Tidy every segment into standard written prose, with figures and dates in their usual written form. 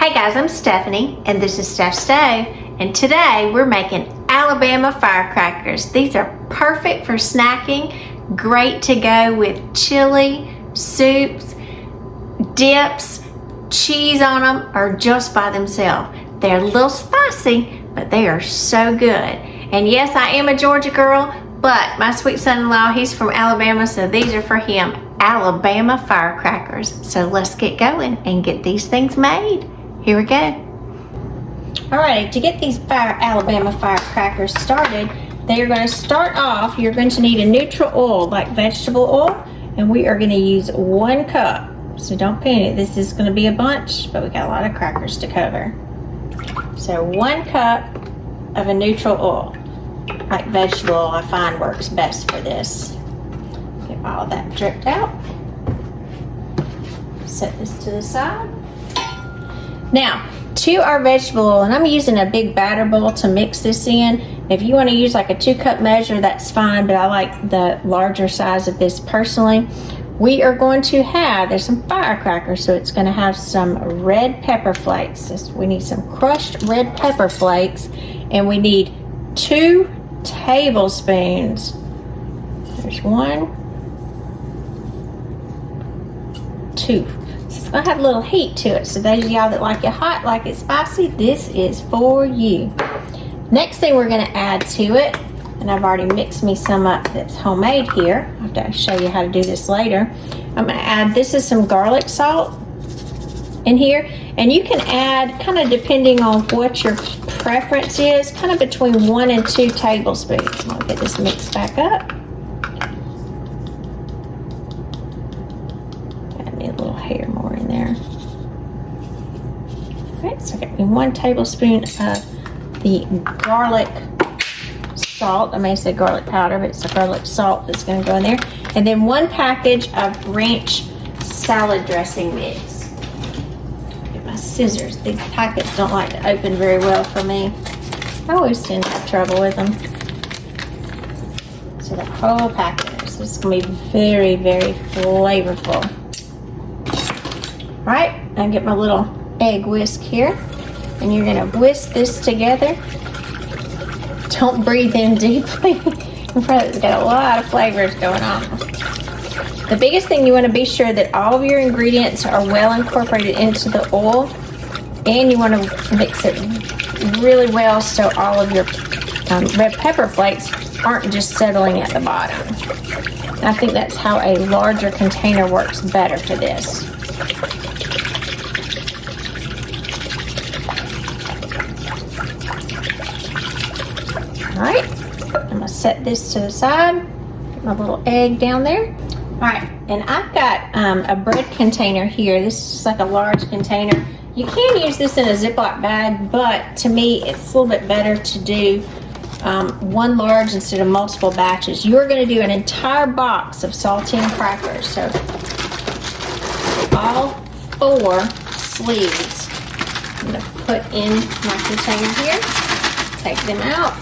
Hey guys, I'm Stephanie and this is Steph's Stove, and today we're making Alabama firecrackers. These are perfect for snacking, great to go with chili, soups, dips, cheese on them, or just by themselves. They're a little spicy, but they are so good. And yes, I am a Georgia girl, but my sweet son-in-law, he's from Alabama, so these are for him, Alabama firecrackers. So let's get going and get these things made. Here we go. Alright, to get these Alabama firecrackers started, they are going to start off, you're going to need a neutral oil, like vegetable oil, and we are going to use 1 cup. So don't panic, this is going to be a bunch, but we got a lot of crackers to cover. So 1 cup of a neutral oil, like vegetable oil, I find works best for this. Get all of that dripped out. Set this to the side. Now, to our vegetable oil, and I'm using a big batter bowl to mix this in. If you want to use like a 2-cup measure, that's fine, but I like the larger size of this personally. We are going to have, there's some firecrackers, so it's going to have some red pepper flakes. We need some crushed red pepper flakes, and we need 2 tablespoons. There's 1, 2. It's gonna have a little heat to it, so those of y'all that like it hot, like it spicy, this is for you. Next thing we're gonna add to it, and I've already mixed me some up that's homemade here. I'll have to show you how to do this later. I'm gonna add, this is some garlic salt in here, and you can add, kind of depending on what your preference is, kind of between 1 and 2 tablespoons. I'll get this mixed back up. Add me a little hair more in there. Alright, so I got me 1 tablespoon of the garlic salt. I may say garlic powder, but it's the garlic salt that's going to go in there. And then 1 package of ranch salad dressing mix. Get my scissors. These packets don't like to open very well for me. I always tend to have trouble with them. So the whole packet. So it's going to be very, very flavorful. Alright, I get my little egg whisk here. And you're going to whisk this together. Don't breathe in deeply. It's got a lot of flavors going on. The biggest thing, you want to be sure that all of your ingredients are well incorporated into the oil, and you want to mix it really well so all of your red pepper flakes aren't just settling at the bottom. I think that's how a larger container works better for this. Alright, I'm going to set this to the side. Get my little egg down there. Alright, and I've got a bread container here. This is just like a large container. You can use this in a Ziploc bag, but to me it's a little bit better to do 1 large instead of multiple batches. You're going to do an entire box of saltine crackers. So all 4 sleeves I'm going to put in my container here. Take them out.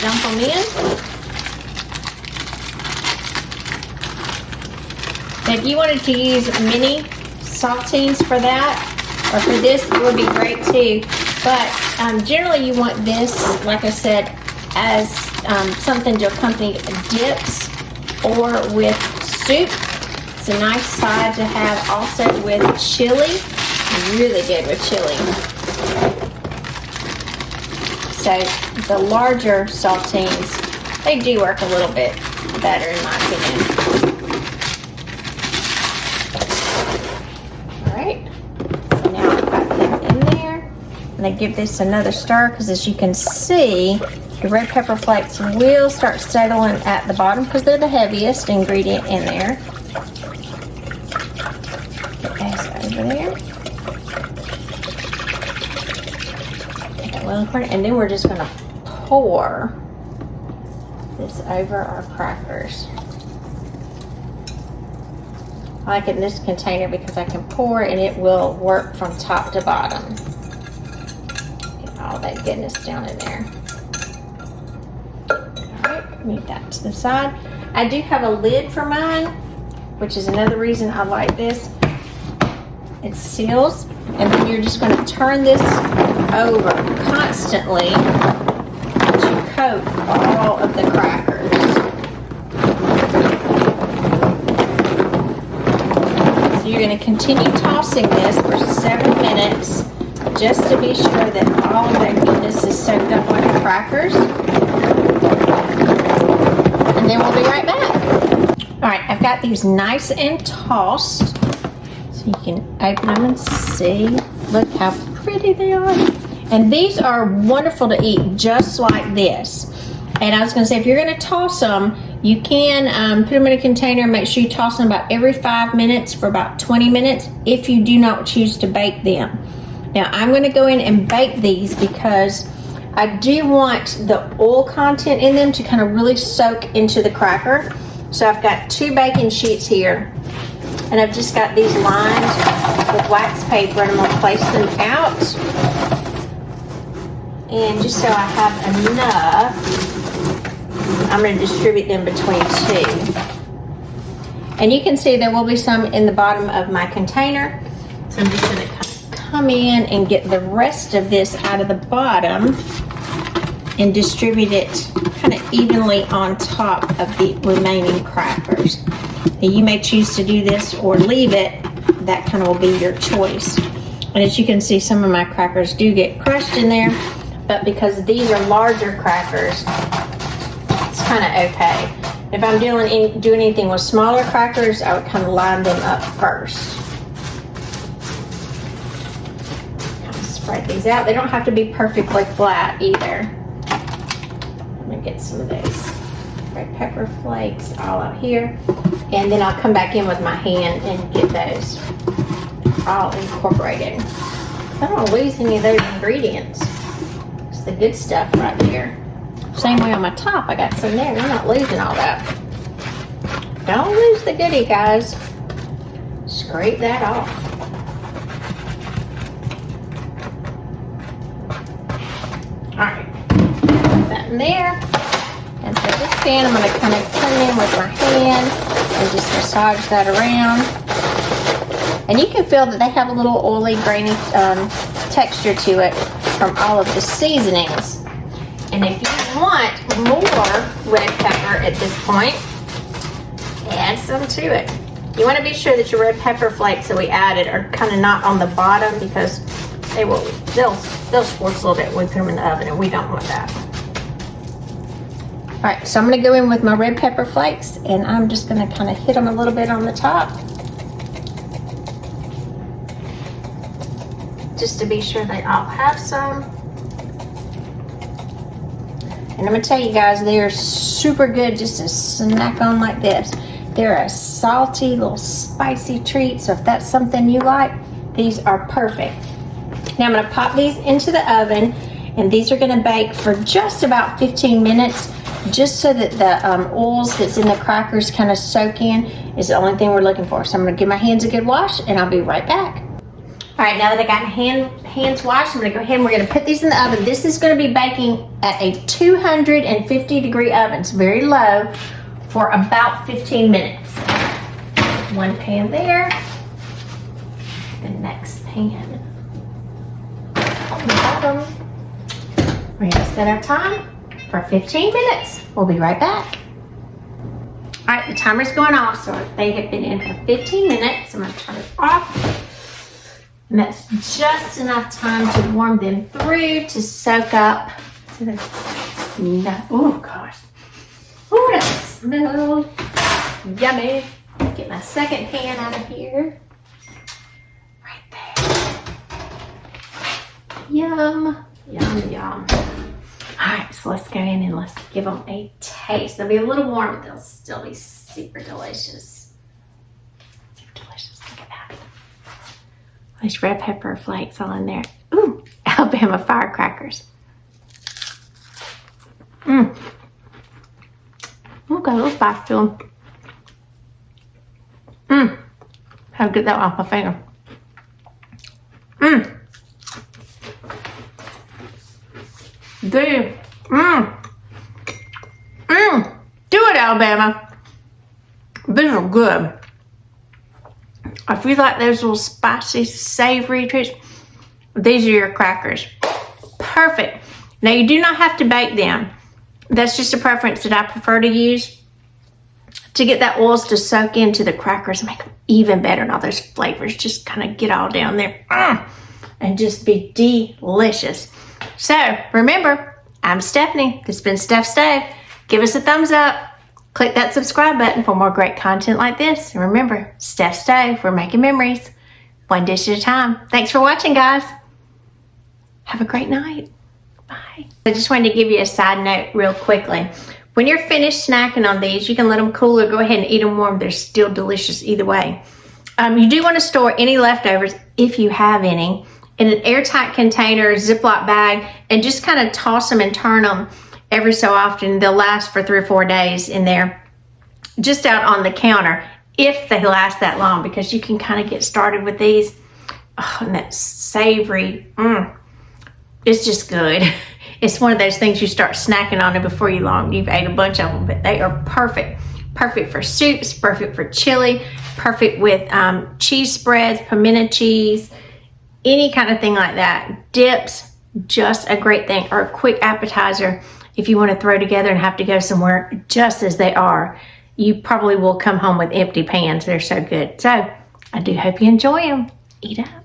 Dump them in. If you wanted to use mini saltines for that, or for this, it would be great too. But generally you want this, like I said, as something to accompany dips or with soup. It's a nice side to have also with chili. Really good with chili. So the larger saltines, they do work a little bit better in my opinion. Alright, so now I've got them in there. And I give this another stir because, as you can see, the red pepper flakes will start settling at the bottom because they're the heaviest ingredient in there. Put those over there. And then we're just going to pour this over our crackers. I like it in this container because I can pour and it will work from top to bottom. Get all that goodness down in there. Alright, move that to the side. I do have a lid for mine. which is another reason I like this. It seals, and then you're just going to turn this over constantly to coat all of the crackers. So you're going to continue tossing this for 7 minutes just to be sure that all of that goodness is soaked up on the crackers. And then we'll be right back. All right, I've got these nice and tossed. So you can open them and see. Look how pretty they are. And these are wonderful to eat just like this. And I was going to say, if you're going to toss them, you can put them in a container and make sure you toss them about every 5 minutes for about 20 minutes if you do not choose to bake them. Now I'm going to go in and bake these because I do want the oil content in them to kind of really soak into the cracker. So I've got 2 baking sheets here. And I've just got these lined with wax paper, and I'm going to place them out. And just so I have enough, I'm going to distribute them between 2. And you can see there will be some in the bottom of my container. So I'm just going to come in and get the rest of this out of the bottom and distribute it kind of evenly on top of the remaining crackers. Now you may choose to do this or leave it. That kind of will be your choice. And as you can see, some of my crackers do get crushed in there, but because these are larger crackers, it's kind of okay. If I'm doing anything with smaller crackers, I would kind of line them up first. Kind of spread these out. They don't have to be perfectly flat either. Let me get some of those red pepper flakes all up here. And then I'll come back in with my hand and get those all incorporated. I don't want to lose any of those ingredients. It's the good stuff right there. Same way on my top, I got some there. I'm not losing all that. Don't lose the goodie, guys. Scrape that off. Alright, put that in there. And so this pan, I'm going to kind of come in with my hand and just massage that around. And you can feel that they have a little oily, grainy texture to it from all of the seasonings. And if you want more red pepper at this point, add some to it. You want to be sure that your red pepper flakes that we added are kind of not on the bottom, because they'll scorch a little bit when we put them in the oven, and we don't want that. All right, so I'm going to go in with my red pepper flakes, and I'm just going to kind of hit them a little bit on the top, just to be sure they all have some. And I'm going to tell you guys, they are super good just to snack on like this. They're a salty, little spicy treat, so if that's something you like, these are perfect. Now I'm going to pop these into the oven, and these are going to bake for just about 15 minutes, just so that the oils that's in the crackers kind of soak in is the only thing we're looking for. So I'm going to give my hands a good wash, and I'll be right back. All right, now that I got my hands washed, I'm going to go ahead and we're going to put these in the oven. This is going to be baking at a 250 degree oven, so very low, for about 15 minutes. One pan there, the next pan on the bottom. We're going to set our time for 15 minutes. We'll be right back. All right, the timer's going off, so they have been in for 15 minutes. I'm going to turn it off. And that's just enough time to warm them through to soak up. Oh gosh. Oh, that smells yummy. Get my second pan out of here. Right there. Yum, yum, yum. All right, so let's go in and let's give them a taste. They'll be a little warm, but they'll still be super delicious. Super delicious. Look at that. These red pepper flakes all in there. Ooh, Alabama firecrackers. Mmm. Okay, a little spice to them. Mmm. How to get that off my finger. Mmm. Dude. Mmm. Mmm. Do it, Alabama. These are good. If you like those little spicy, savory treats, these are your crackers. Perfect. Now you do not have to bake them. That's just a preference that I prefer to use to get that oils to soak into the crackers and make them even better, and all those flavors just kind of get all down there and just be delicious. So remember, I'm Stephanie. This has been Steph Stove. Give us a thumbs up. Click that subscribe button for more great content like this. And remember, Steph Stove, we're making memories one dish at a time. Thanks for watching, guys. Have a great night. Bye. I just wanted to give you a side note real quickly. When you're finished snacking on these, you can let them cool or go ahead and eat them warm. They're still delicious either way. You do want to store any leftovers, if you have any, in an airtight container, Ziploc bag, and just kind of toss them and turn them every so often. They'll last for 3 or 4 days in there, just out on the counter, if they last that long, because you can kind of get started with these. Oh, and that savory, it's just good. It's one of those things you start snacking on it before you've ate a bunch of them, but they are perfect. Perfect for soups, perfect for chili, perfect with cheese spreads, pimento cheese, any kind of thing like that. Dips, just a great thing, or a quick appetizer if you want to throw together and have to go somewhere. Just as they are, you probably will come home with empty pans. They're so good. So I do hope you enjoy them. Eat up.